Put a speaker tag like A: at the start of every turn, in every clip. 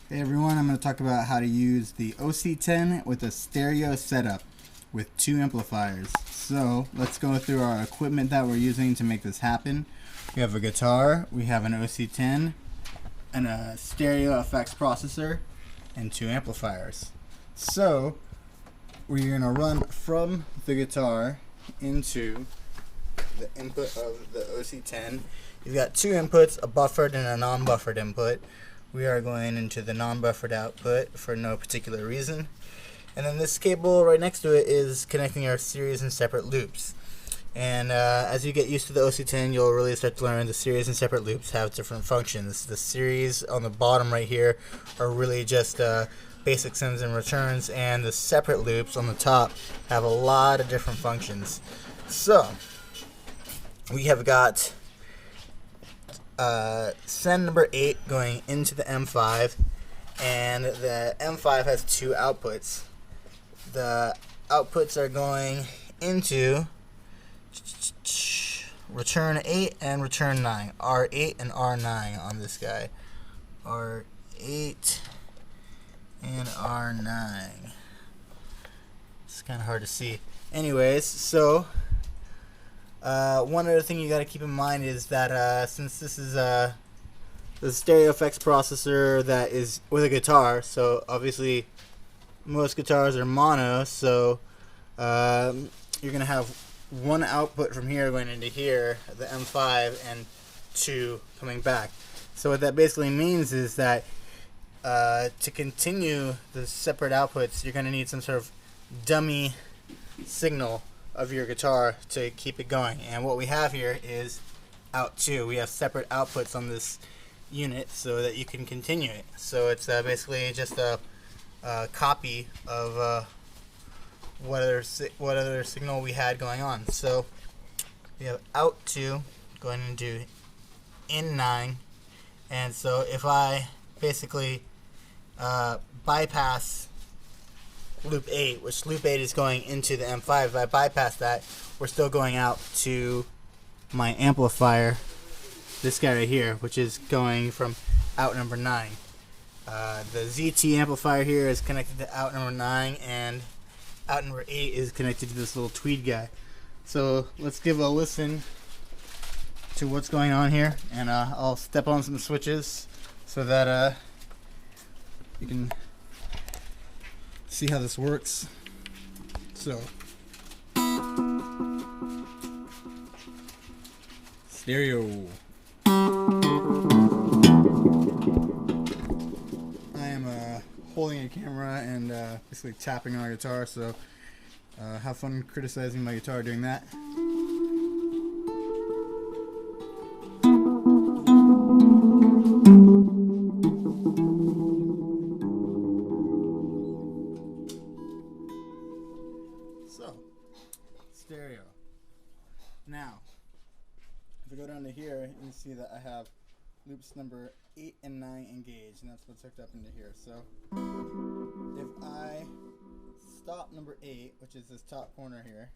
A: Hey everyone, I'm going to talk about how to use the OC10 with a stereo setup with two amplifiers. So let's go through our equipment that we're using to make this happen. We have a guitar, we have an OC10, and a stereo effects processor, and two amplifiers. So we're going to run from the guitar into the input of the OC10. You've got two inputs, a buffered and a non-buffered input. We are going into the non-buffered output for no particular reason. And then this cable right next to it is connecting our series and separate loops. And as you get used to the OC10, you'll really start to learn the series and separate loops have different functions. The series on the bottom right here are really just basic sends and returns, and the separate loops on the top have a lot of different functions. So we have got send number 8 going into the M5, and the M5 has two outputs. The outputs are going into return 8 and return 9, R8 and R9 on this guy, R8 and R9. It's kind of hard to see. Anyways, so one other thing you got to keep in mind is that since this is the stereo effects processor that is with a guitar, so obviously most guitars are mono, so you're going to have one output from here going into here, the M5, and two coming back. So what that basically means is that to continue the separate outputs, you're going to need some sort of dummy signal of your guitar to keep it going. And what we have here is out 2. We have separate outputs on this unit so that you can continue it. So it's basically just a copy of what other signal we had going on. So we have out 2 going into in 9, and so if I basically bypass loop 8, which loop 8 is going into the M5, if I bypass that, we're still going out to my amplifier, this guy right here, which is going from out number 9. The ZT amplifier here is connected to out number 9, and out number 8 is connected to this little tweed guy. So let's give a listen to what's going on here, and I'll step on some switches so that you can see how this works. So stereo. I am holding a camera and basically tapping on my guitar, so have fun criticizing my guitar doing that. So, stereo. Now, if we go down to here, you can see that I have loops number 8 and 9 engaged, and that's what's hooked up into here. So, if I stop number 8, which is this top corner here,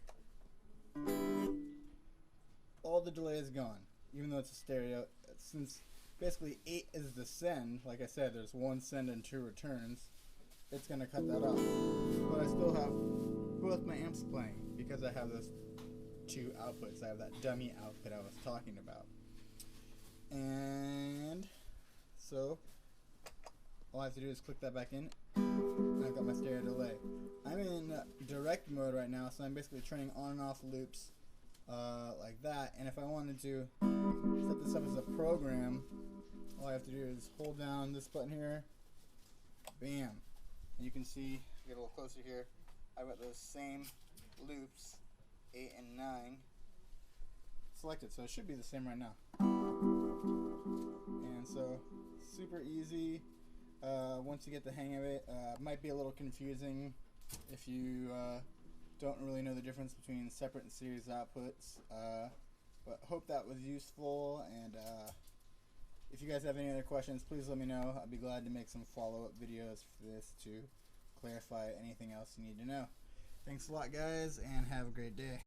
A: all the delay is gone, even though it's a stereo. Since basically 8 is the send, like I said, there's one send and two returns, it's going to cut that off. But I still have both my amps playing because I have those two outputs. I have that dummy output I was talking about. And so all I have to do is click that back in, and I've got my stereo delay. I'm in direct mode right now, so I'm basically turning on and off loops like that. And if I wanted to set this up as a program, all I have to do is hold down this button here, bam. And you can see, get a little closer here, I've got those same loops, 8 and 9, selected, so it should be the same right now. And so, super easy. Once you get the hang of it, might be a little confusing if you don't really know the difference between separate and series outputs, but hope that was useful. And if you guys have any other questions, please let me know. I'd be glad to make some follow-up videos for this to clarify anything else you need to know. Thanks a lot, guys, and have a great day.